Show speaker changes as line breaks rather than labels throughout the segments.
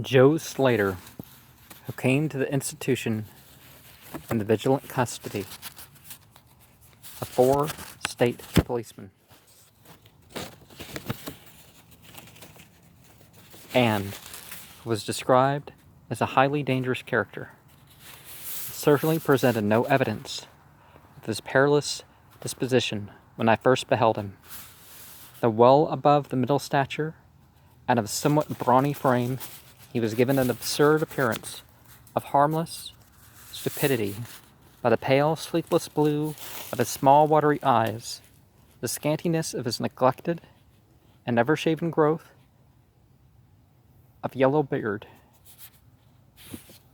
Joe Slater, who came to the institution in the vigilant custody of 4 state policemen, and was described as a highly dangerous character, certainly presented no evidence of his perilous disposition when I first beheld him. Though well above the middle stature, and of somewhat brawny frame, he was given an absurd appearance of harmless stupidity by the pale, sleepless blue of his small, watery eyes, the scantiness of his neglected and never-shaven growth of yellow beard.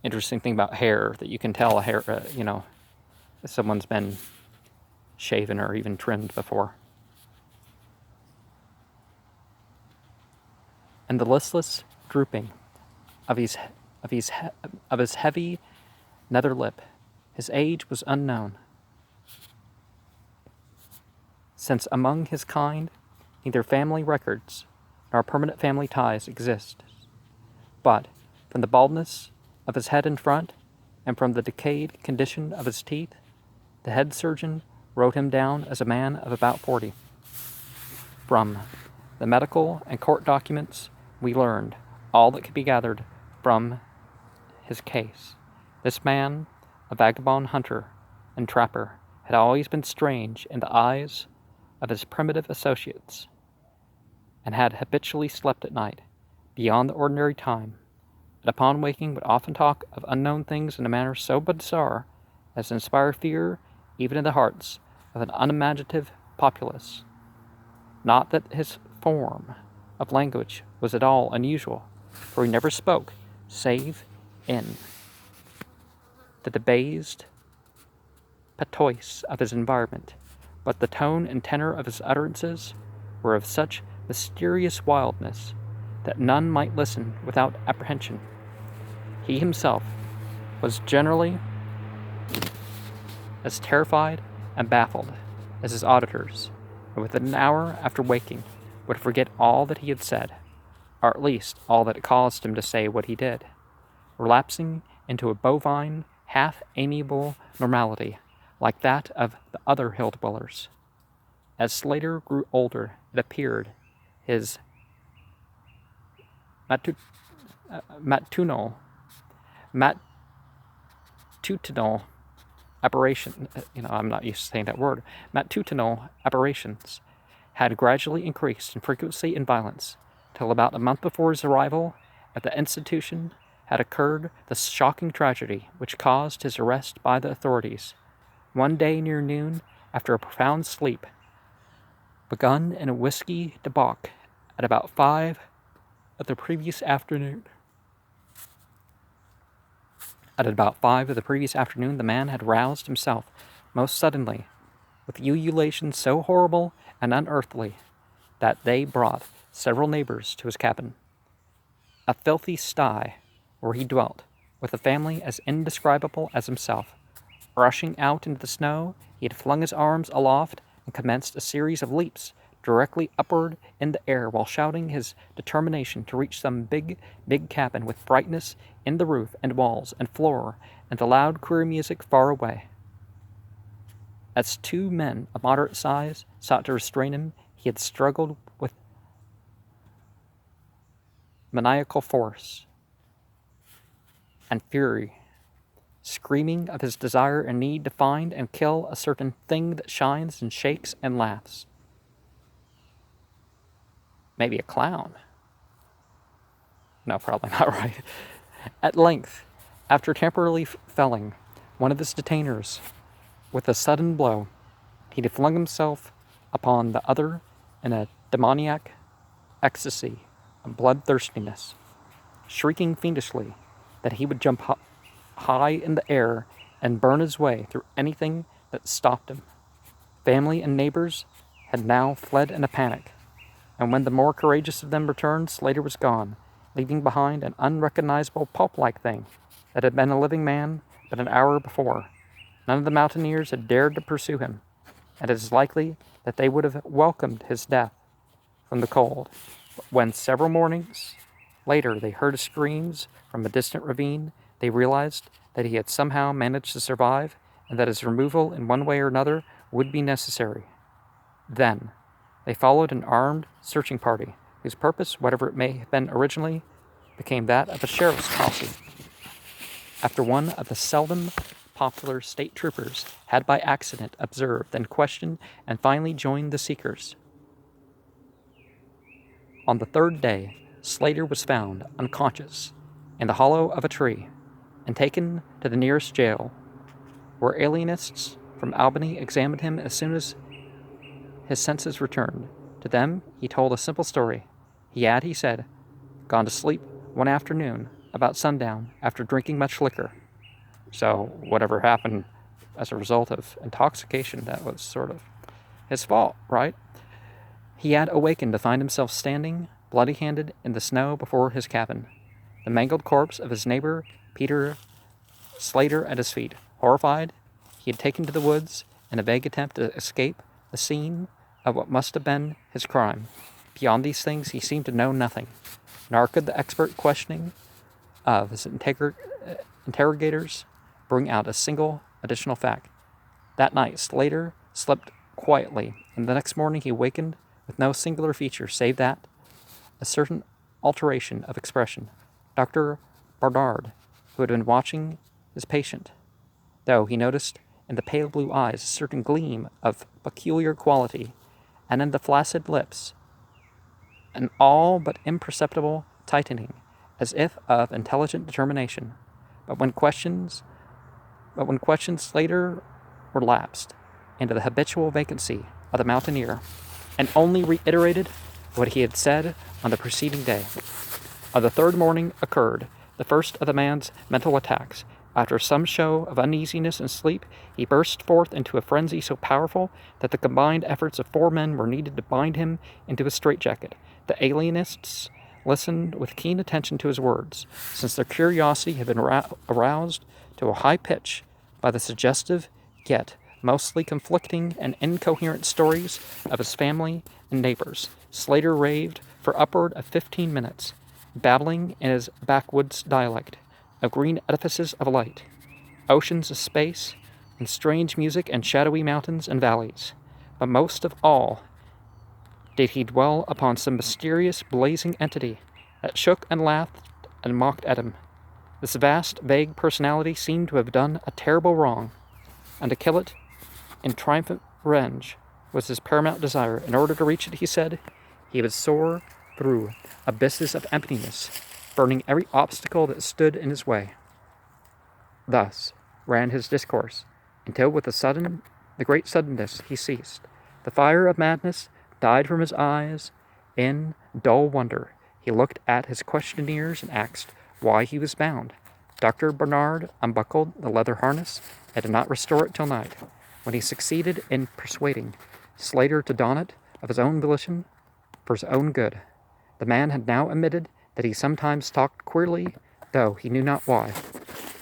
Interesting thing about hair, that you can tell if someone's been shaven or even trimmed before. And the listless drooping of his heavy nether lip. His age was unknown, since among his kind neither family records nor permanent family ties exist. But from the baldness of his head in front, and from the decayed condition of his teeth, the head surgeon wrote him down as a man of about 40. From the medical and court documents, we learned all that could be gathered from his case. This man, a vagabond hunter and trapper, had always been strange in the eyes of his primitive associates, and had habitually slept at night beyond the ordinary time, and upon waking would often talk of unknown things in a manner so bizarre as to inspire fear even in the hearts of an unimaginative populace. Not that his form of language was at all unusual, for he never spoke save in the debased patois of his environment, but the tone and tenor of his utterances were of such mysterious wildness that none might listen without apprehension. He himself was generally as terrified and baffled as his auditors, and within an hour after waking would forget all that he had said, or at least all that caused him to say what he did, relapsing into a bovine, half-amiable normality, like that of the other hill-dwellers. As Slater grew older, it appeared his matutinal aberration, I'm not used to saying that word, matutinal aberrations had gradually increased in frequency and violence, till about a month before his arrival at the institution had occurred the shocking tragedy which caused his arrest by the authorities. One day near noon, after a profound sleep, begun in a whiskey debauch at about 5 of the previous afternoon. The man had roused himself most suddenly, with ululations so horrible and unearthly that they brought several neighbors to his cabin, a filthy sty where he dwelt, with a family as indescribable as himself. Rushing out into the snow, he had flung his arms aloft and commenced a series of leaps directly upward in the air, while shouting his determination to reach some big cabin with brightness in the roof and walls and floor, and the loud queer music far away. As 2 men of moderate size sought to restrain him, he had struggled with maniacal force and fury, screaming of his desire and need to find and kill a certain thing that shines and shakes and laughs. Maybe a clown. No, probably not right. At length, after temporarily felling one of his detainers with a sudden blow, he had flung himself upon the other in a demoniac ecstasy of bloodthirstiness, shrieking fiendishly that he would jump high in the air and burn his way through anything that stopped him. Family and neighbors had now fled in a panic, and when the more courageous of them returned, Slater was gone, leaving behind an unrecognizable pulp-like thing that had been a living man but an hour before. None of the mountaineers had dared to pursue him, and it is likely that they would have welcomed his death from the cold. But when several mornings Later, they heard screams from a distant ravine. They realized that he had somehow managed to survive and that his removal in one way or another would be necessary. Then, they followed an armed searching party, whose purpose, whatever it may have been originally, became that of a sheriff's posse. After one of the seldom popular state troopers had by accident observed, then questioned, and finally joined the seekers. On the third day, Slater was found unconscious in the hollow of a tree and taken to the nearest jail, where alienists from Albany examined him as soon as his senses returned. To them, he told a simple story. He had, he said, gone to sleep one afternoon about sundown after drinking much liquor. So whatever happened as a result of intoxication, that was sort of his fault, right? He had awakened to find himself standing, bloody-handed, in the snow before his cabin, the mangled corpse of his neighbor, Peter Slater, at his feet. Horrified, he had taken to the woods in a vague attempt to escape the scene of what must have been his crime. Beyond these things, he seemed to know nothing, nor could the expert questioning of his interrogators bring out a single additional fact. That night, Slater slept quietly, and the next morning he awakened with no singular feature save that a certain alteration of expression. Dr. Barnard, who had been watching his patient, though he noticed in the pale blue eyes a certain gleam of peculiar quality, and in the flaccid lips an all but imperceptible tightening, as if of intelligent determination. But when questions later were lapsed into the habitual vacancy of the mountaineer, and only reiterated what he had said on the preceding day. On the third morning occurred the first of the man's mental attacks. After some show of uneasiness and sleep, he burst forth into a frenzy so powerful that the combined efforts of 4 men were needed to bind him into a straitjacket. The alienists listened with keen attention to his words, since their curiosity had been aroused to a high pitch by the suggestive, yet mostly conflicting and incoherent stories of his family and neighbors. Slater raved for upward of 15 minutes, babbling in his backwoods dialect of green edifices of light, oceans of space, and strange music and shadowy mountains and valleys. But most of all did he dwell upon some mysterious blazing entity that shook and laughed and mocked at him. This vast, vague personality seemed to have done a terrible wrong, and to kill it in triumphant revenge was his paramount desire. In order to reach it, he said, he would soar through abysses of emptiness, burning every obstacle that stood in his way. Thus ran his discourse, until with the great suddenness he ceased. The fire of madness died from his eyes. In dull wonder, he looked at his questioners and asked why he was bound. Dr. Barnard unbuckled the leather harness and did not restore it till night, when he succeeded in persuading Slater to don it of his own volition for his own good. The man had now admitted that he sometimes talked queerly, though he knew not why.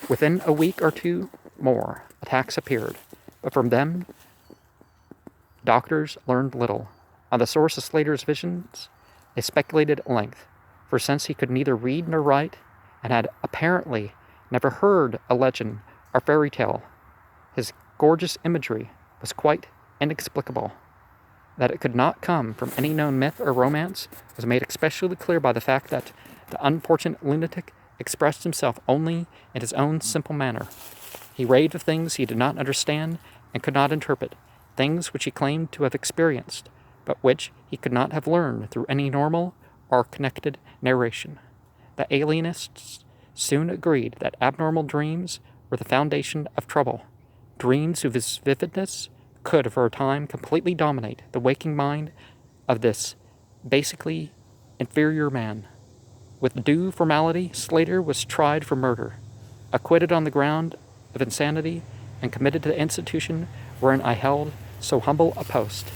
Within a week or 2 more, attacks appeared, but from them doctors learned little. On the source of Slater's visions, they speculated at length, for since he could neither read nor write, and had apparently never heard a legend or fairy tale, his gorgeous imagery was quite inexplicable. That it could not come from any known myth or romance was made especially clear by the fact that the unfortunate lunatic expressed himself only in his own simple manner. He raved of things he did not understand and could not interpret, things which he claimed to have experienced, but which he could not have learned through any normal or connected narration. The alienists soon agreed that abnormal dreams were the foundation of trouble, dreams whose vividness could for a time completely dominate the waking mind of this basically inferior man. With due formality, Slater was tried for murder, acquitted on the ground of insanity, and committed to the institution wherein I held so humble a post.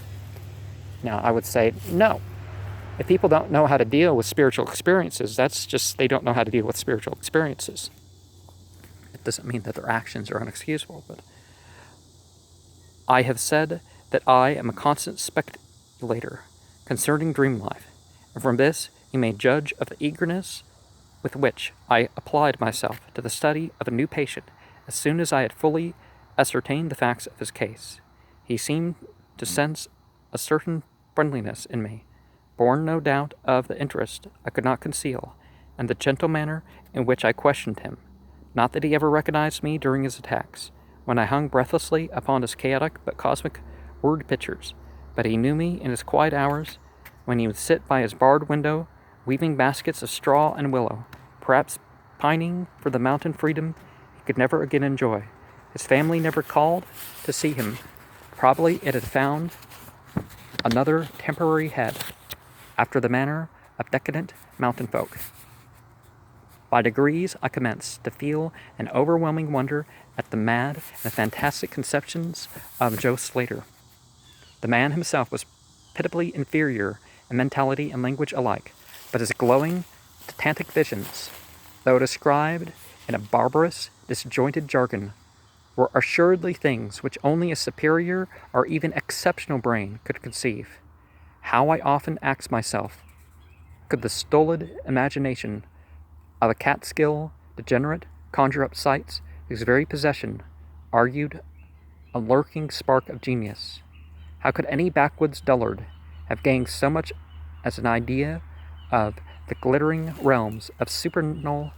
Now, I would say, no. If people don't know how to deal with spiritual experiences, that's just they don't know how to deal with spiritual experiences. It doesn't mean that their actions are inexcusable, but I have said that I am a constant speculator concerning dream life, and from this you may judge of the eagerness with which I applied myself to the study of a new patient as soon as I had fully ascertained the facts of his case. He seemed to sense a certain friendliness in me, born no doubt of the interest I could not conceal, and the gentle manner in which I questioned him. Not that he ever recognized me during his attacks, when I hung breathlessly upon his chaotic but cosmic word pictures, but he knew me in his quiet hours, when he would sit by his barred window, weaving baskets of straw and willow, perhaps pining for the mountain freedom he could never again enjoy. His family never called to see him. Probably it had found another temporary head, after the manner of decadent mountain folk. By degrees I commenced to feel an overwhelming wonder at the mad and fantastic conceptions of Joe Slater. The man himself was pitiably inferior in mentality and language alike, but his glowing, titanic visions, though described in a barbarous, disjointed jargon, were assuredly things which only a superior or even exceptional brain could conceive. How I often asked myself, could the stolid imagination of a Catskill degenerate conjure up sights whose very possession argued a lurking spark of genius? How could any backwoods dullard have gained so much as an idea of the glittering realms of supernal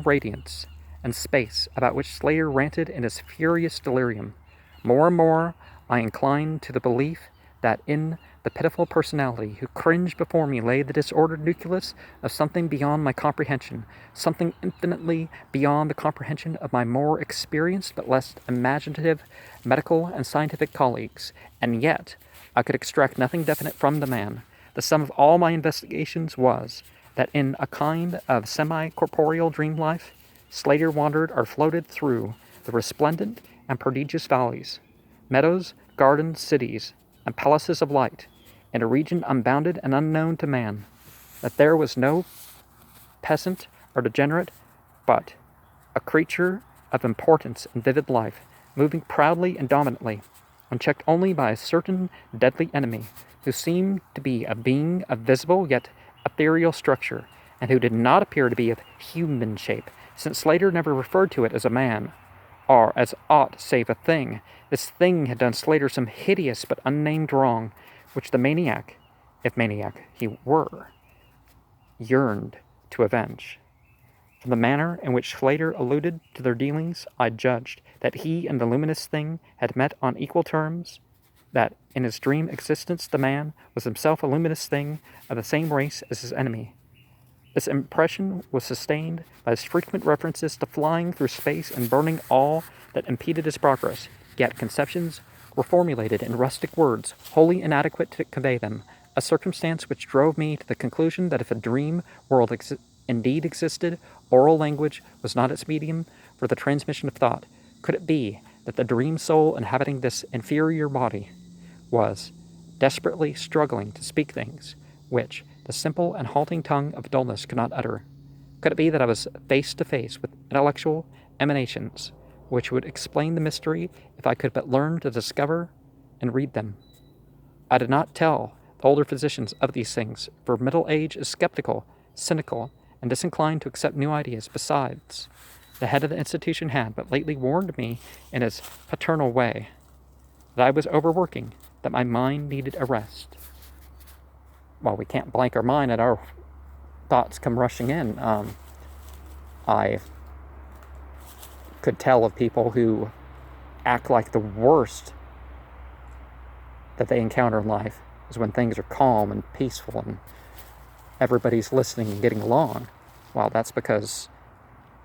radiance and space about which Slater ranted in his furious delirium? More and more I inclined to the belief that in the pitiful personality who cringed before me lay the disordered nucleus of something beyond my comprehension, something infinitely beyond the comprehension of my more experienced but less imaginative medical and scientific colleagues. And yet I could extract nothing definite from the man. The sum of all my investigations was that in a kind of semi-corporeal dream life, Slater wandered or floated through the resplendent and prodigious valleys, meadows, gardens, cities, and palaces of light, in a region unbounded and unknown to man, that there was no peasant or degenerate, but a creature of importance and vivid life, moving proudly and dominantly, unchecked only by a certain deadly enemy, who seemed to be a being of visible yet ethereal structure, and who did not appear to be of human shape, since Slater never referred to it as a man, or as aught save a thing. This thing had done Slater some hideous but unnamed wrong, which the maniac, if maniac he were, yearned to avenge. From the manner in which Slater alluded to their dealings, I judged that he and the luminous thing had met on equal terms, that in his dream existence the man was himself a luminous thing of the same race as his enemy. This impression was sustained by his frequent references to flying through space and burning all that impeded his progress, yet conceptions were formulated in rustic words, wholly inadequate to convey them, a circumstance which drove me to the conclusion that if a dream world indeed existed, oral language was not its medium for the transmission of thought. Could it be that the dream soul inhabiting this inferior body was desperately struggling to speak things which the simple and halting tongue of dullness could not utter? Could it be that I was face to face with intellectual emanations which would explain the mystery if I could but learn to discover and read them? I did not tell the older physicians of these things, for middle age is skeptical, cynical, and disinclined to accept new ideas. Besides, the head of the institution had but lately warned me in his paternal way that I was overworking, that my mind needed a rest. Well, we can't blank our mind and our thoughts come rushing in. I could tell of people who act like the worst that they encounter in life is when things are calm and peaceful and everybody's listening and getting along. Well, that's because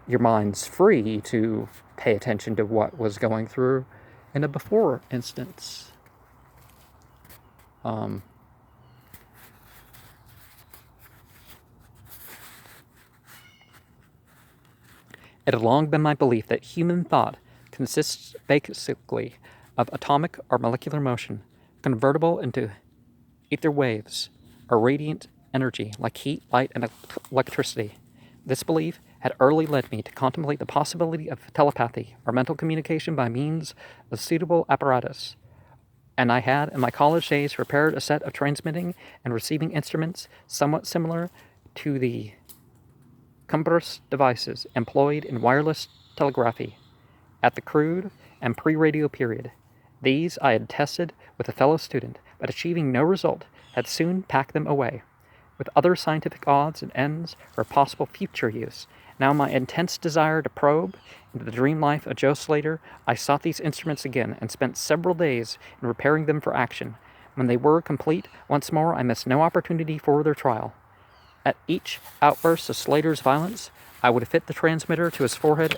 your mind's free to pay attention to what was going through in a before instance. It had long been my belief that human thought consists basically of atomic or molecular motion, convertible into ether waves or radiant energy like heat, light, and electricity. This belief had early led me to contemplate the possibility of telepathy or mental communication by means of suitable apparatus, and I had in my college days prepared a set of transmitting and receiving instruments somewhat similar to the cumbrous devices employed in wireless telegraphy at the crude and pre-radio period. These I had tested with a fellow student, but achieving no result, had soon packed them away. With other scientific odds and ends for possible future use, now my intense desire to probe into the dream life of Joe Slater, I sought these instruments again and spent several days in repairing them for action. When they were complete, once more I missed no opportunity for their trial. At each outburst of Slater's violence, I would fit the transmitter to his forehead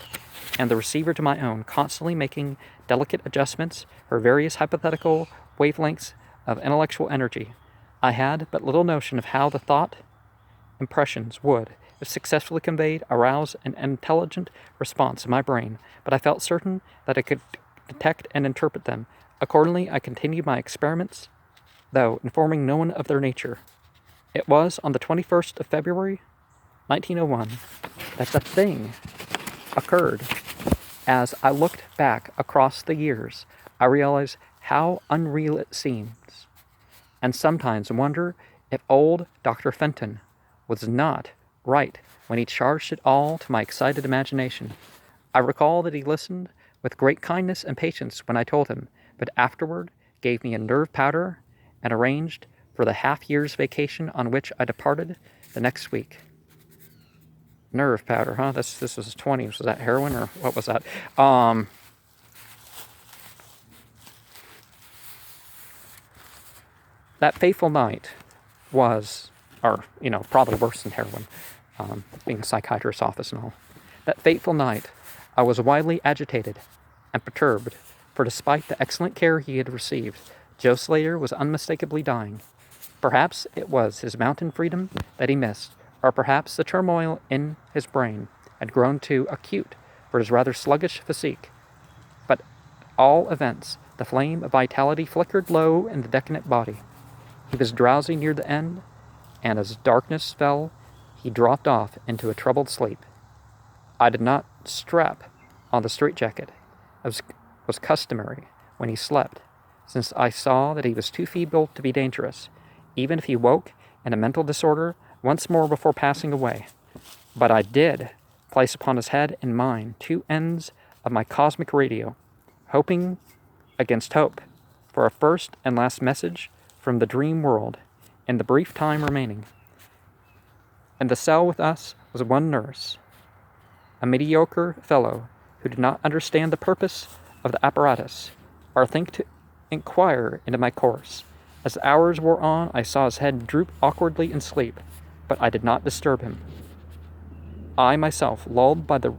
and the receiver to my own, constantly making delicate adjustments for various hypothetical wavelengths of intellectual energy. I had but little notion of how the thought impressions would, if successfully conveyed, arouse an intelligent response in my brain, but I felt certain that I could detect and interpret them. Accordingly, I continued my experiments, though informing no one of their nature. It was on the 21st of February, 1901, that the thing occurred. As I looked back across the years, I realized how unreal it seems, and sometimes wonder if old Dr. Fenton was not right when he charged it all to my excited imagination. I recall that he listened with great kindness and patience when I told him, but afterward gave me a nerve powder and arranged for the half-year's vacation on which I departed the next week. Nerve powder, huh? This was 20. Was that heroin or what was that? That fateful night was, probably worse than heroin, being a psychiatrist's office and all. That fateful night, I was widely agitated and perturbed, for despite the excellent care he had received, Joe Slater was unmistakably dying. Perhaps it was his mountain freedom that he missed, or perhaps the turmoil in his brain had grown too acute for his rather sluggish physique. But all events, the flame of vitality flickered low in the decadent body. He was drowsy near the end, and as darkness fell, he dropped off into a troubled sleep. I did not strap on the straitjacket, as was customary when he slept, since I saw that he was too feeble to be dangerous, even if he woke in a mental disorder once more before passing away. But I did place upon his head and mine 2 ends of my cosmic radio, hoping against hope for a first and last message from the dream world in the brief time remaining. In the cell with us was one nurse, a mediocre fellow who did not understand the purpose of the apparatus, or think to inquire into my course. As the hours wore on, I saw his head droop awkwardly in sleep, but I did not disturb him. I myself, lulled by the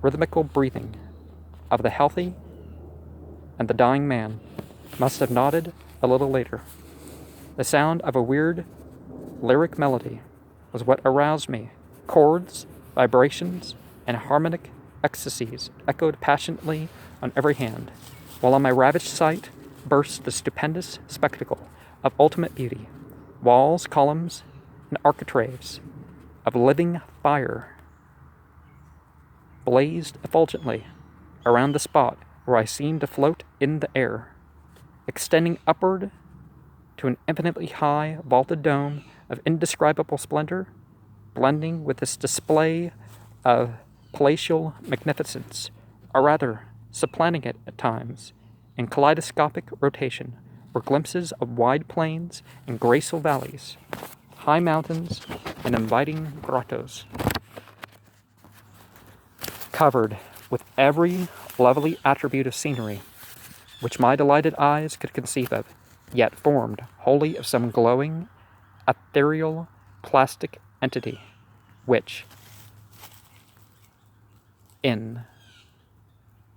rhythmical breathing of the healthy and the dying man, must have nodded a little later. The sound of a weird lyric melody was what aroused me. Chords, vibrations, and harmonic ecstasies echoed passionately on every hand, while on my ravished sight burst the stupendous spectacle of ultimate beauty. Walls, columns, and architraves of living fire blazed effulgently around the spot where I seemed to float in the air, extending upward to an infinitely high, vaulted dome of indescribable splendor, blending with this display of palatial magnificence, or rather supplanting it at times in kaleidoscopic rotation, were glimpses of wide plains and graceful valleys, high mountains and inviting grottos, covered with every lovely attribute of scenery which my delighted eyes could conceive of, yet formed wholly of some glowing, ethereal, plastic entity, which, in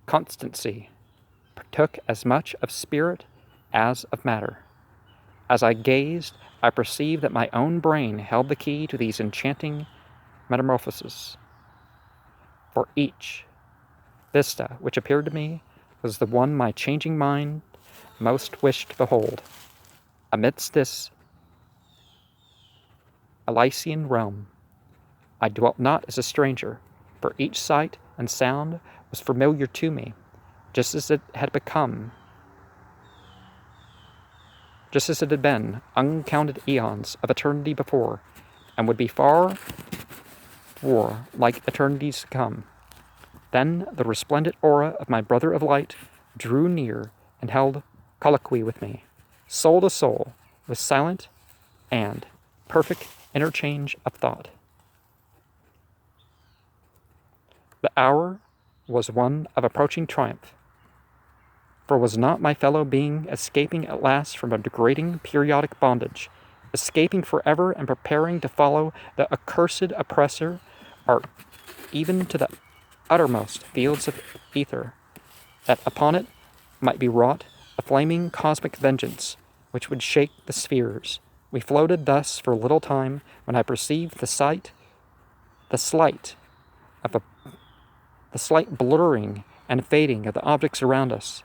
constancy, partook as much of spirit as of matter. As I gazed, I perceived that my own brain held the key to these enchanting metamorphoses. For each vista which appeared to me was the one my changing mind most wished to behold. Amidst this Elysian realm, I dwelt not as a stranger, for each sight and sound was familiar to me, just as it had been uncounted eons of eternity before, and would be war like eternities to come. Then the resplendent aura of my brother of light drew near and held colloquy with me, soul to soul, with silent and perfect interchange of thought. The hour was one of approaching triumph, for was not my fellow being escaping at last from a degrading periodic bondage, escaping forever and preparing to follow the accursed oppressor, or even to the uttermost fields of ether, that upon it might be wrought a flaming cosmic vengeance which would shake the spheres. We floated thus for a little time when I perceived the slight blurring and fading of the objects around us,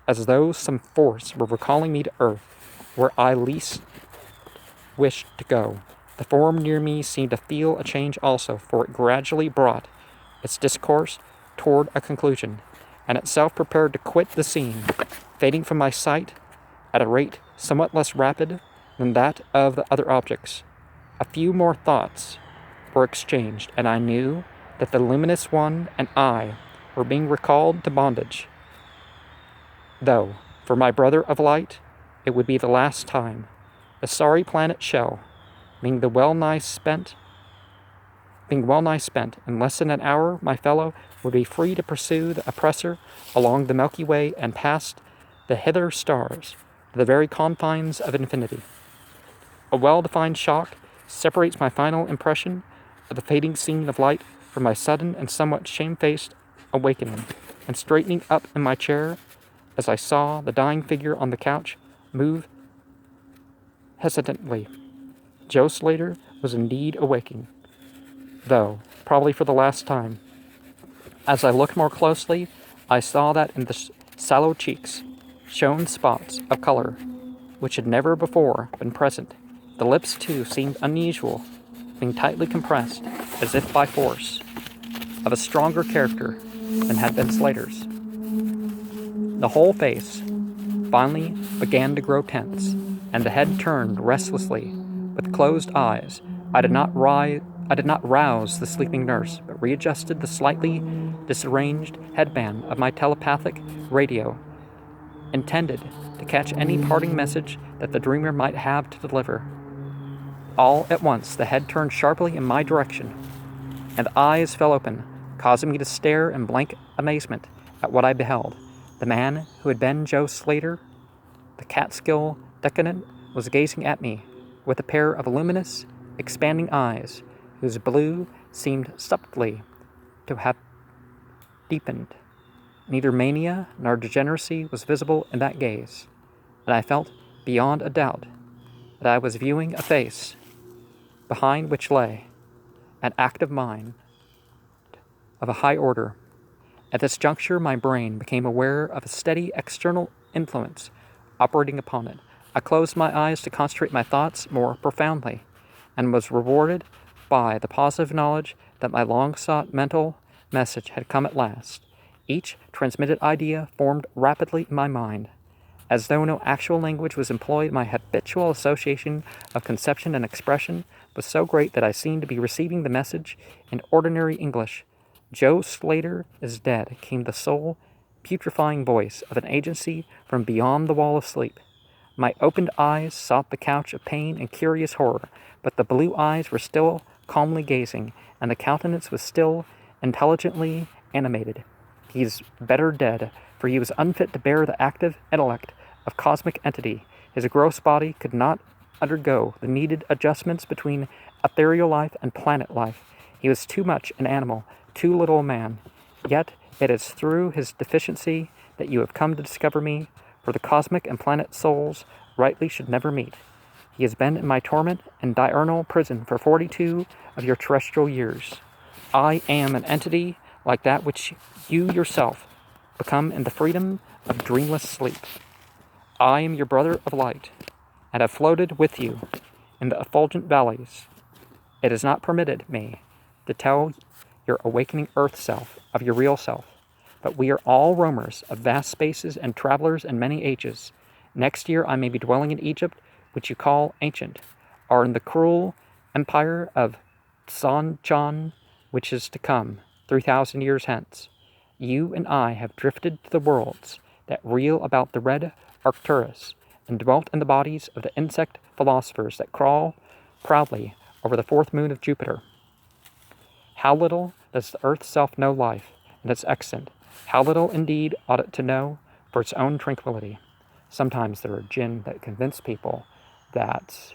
as though some force were recalling me to earth, where I least wished to go. The form near me seemed to feel a change also, for it gradually brought its discourse toward a conclusion, and itself prepared to quit the scene, fading from my sight at a rate somewhat less rapid than that of the other objects. A few more thoughts were exchanged, and I knew that the luminous one and I were being recalled to bondage, though, for my brother of light, it would be the last time. The sorry planet shell, being well nigh spent, in less than an hour, my fellow would be free to pursue the oppressor along the Milky Way and past the hither stars to the very confines of infinity. A well-defined shock separates my final impression of the fading scene of light from my sudden and somewhat shamefaced awakening, and straightening up in my chair as I saw the dying figure on the couch move hesitantly. Joe Slater was indeed awaking, though probably for the last time. As I looked more closely, I saw that in the sallow cheeks shone spots of color which had never before been present. The lips, too, seemed unusual, being tightly compressed, as if by force, of a stronger character than had been Slater's. The whole face finally began to grow tense, and the head turned restlessly, with closed eyes. I did not rouse the sleeping nurse, but readjusted the slightly disarranged headband of my telepathic radio, intended to catch any parting message that the dreamer might have to deliver. All at once the head turned sharply in my direction, and the eyes fell open, causing me to stare in blank amazement at what I beheld. The man who had been Joe Slater, the Catskill decadent, was gazing at me with a pair of luminous, expanding eyes, whose blue seemed subtly to have deepened. Neither mania nor degeneracy was visible in that gaze, and I felt beyond a doubt that I was viewing a face behind which lay an active mind of a high order. At this juncture, my brain became aware of a steady external influence operating upon it. I closed my eyes to concentrate my thoughts more profoundly, and was rewarded by the positive knowledge that my long-sought mental message had come at last. Each transmitted idea formed rapidly in my mind. As though no actual language was employed, my habitual association of conception and expression was so great that I seemed to be receiving the message in ordinary English. Joe Slater is dead, came the soul putrefying voice of an agency from beyond the wall of sleep. My opened eyes sought the couch of pain and curious horror, but the blue eyes were still calmly gazing, and the countenance was still intelligently animated. He is better dead, for he was unfit to bear the active intellect of cosmic entity. His gross body could not undergo the needed adjustments between ethereal life and planet life. He was too much an animal, too little a man. Yet it is through his deficiency that you have come to discover me, for the cosmic and planet souls rightly should never meet. He has been in my torment and diurnal prison for 42 of your terrestrial years. I am an entity like that which you yourself become in the freedom of dreamless sleep. I am your brother of light, and have floated with you in the effulgent valleys. It is not permitted me to tell your awakening earth self of your real self, but we are all roamers of vast spaces and travelers in many ages. Next year I may be dwelling in Egypt, which you call ancient, or in the cruel empire of Sanjan, which is to come, 3,000 years hence. You and I have drifted to the worlds that reel about the red Arcturus, and dwelt in the bodies of the insect philosophers that crawl proudly over the fourth moon of Jupiter. How little does the earth's self know life and its extant? How little indeed ought it to know for its own tranquility? Sometimes there are jinn that convince people that,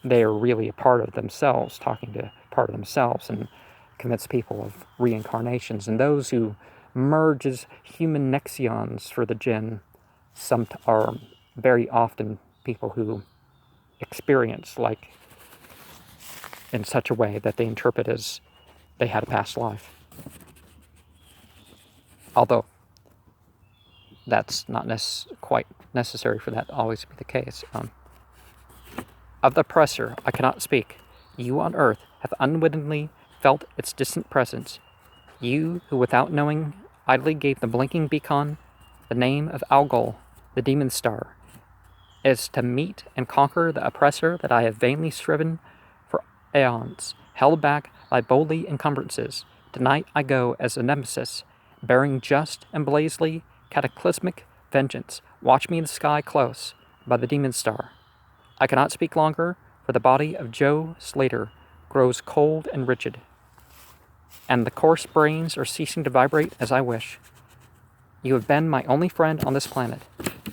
they are really a part of themselves, talking to part of themselves, and convince people of reincarnations. And those who merge as human nexions for the jinn are very often people who experience like in such a way that they interpret as they had a past life. Although that's not quite necessary for that to always be the case. Of the oppressor I cannot speak. You on earth have unwittingly felt its distant presence. You who without knowing idly gave the blinking beacon the name of Algol, the demon star. It is to meet and conquer the oppressor that I have vainly striven for aeons, held back by boldly encumbrances. Tonight I go as a nemesis, bearing just and blazely cataclysmic vengeance. Watch me in the sky close by the demon star. I cannot speak longer, for the body of Joe Slater grows cold and rigid, and the coarse brains are ceasing to vibrate as I wish. You have been my only friend on this planet,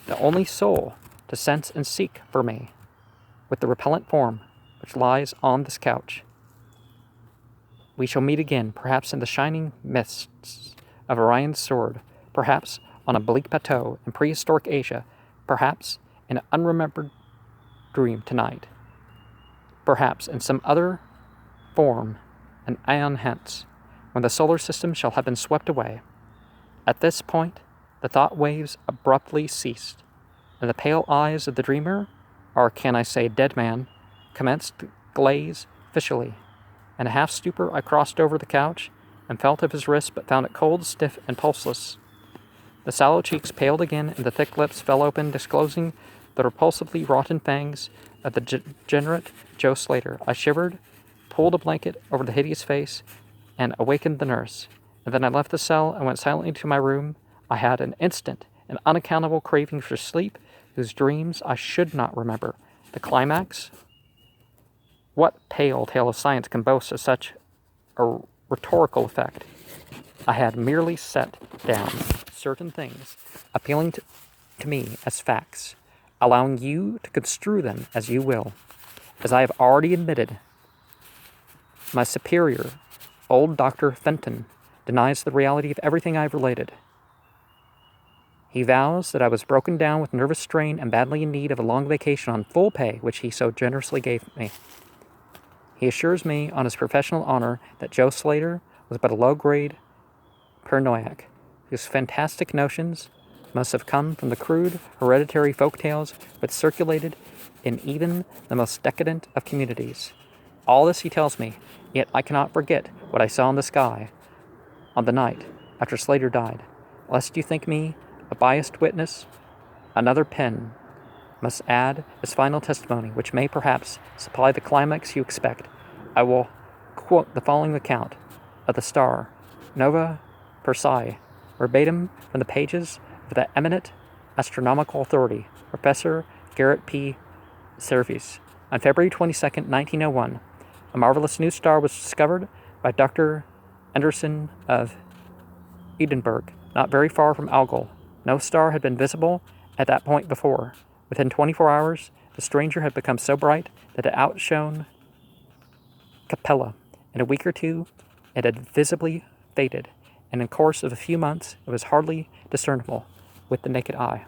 the only soul to sense and seek for me, with the repellent form which lies on this couch. We shall meet again, perhaps in the shining mists of Orion's sword, perhaps on a bleak plateau in prehistoric Asia, perhaps in an unremembered dream tonight, perhaps in some other form an aeon hence, when the solar system shall have been swept away. At this point, the thought waves abruptly ceased, and the pale eyes of the dreamer, or can I say dead man, commenced to glaze fishily. In a half stupor I crossed over the couch and felt of his wrist, but found it cold, stiff, and pulseless. The sallow cheeks paled again, and the thick lips fell open, disclosing the repulsively rotten fangs of the degenerate Joe Slater. I shivered, pulled a blanket over the hideous face, and awakened the nurse. And then I left the cell and went silently to my room. I had an instant, an unaccountable craving for sleep, whose dreams I should not remember. The climax? What pale tale of science can boast of such a rhetorical effect? I had merely set down certain things, appealing to me as facts, allowing you to construe them as you will. As I have already admitted, my superior, old Dr. Fenton, denies the reality of everything I have related. He vows that I was broken down with nervous strain and badly in need of a long vacation on full pay, which he so generously gave me. He assures me, on his professional honor, that Joe Slater was but a low-grade paranoiac, whose fantastic notions must have come from the crude, hereditary folk tales which circulated in even the most decadent of communities. All this he tells me, yet I cannot forget what I saw in the sky on the night after Slater died. Lest you think me a biased witness, another pen must add its final testimony, which may perhaps supply the climax you expect. I will quote the following account of the star Nova Persei, verbatim from the pages of that eminent astronomical authority, Professor Garrett P. Servies. On February 22nd, 1901, a marvelous new star was discovered by Dr. Anderson of Edinburgh, not very far from Algol. No star had been visible at that point before. Within 24 hours, the stranger had become so bright that it outshone Capella. In a week or two, it had visibly faded, and in the course of a few months, it was hardly discernible with the naked eye.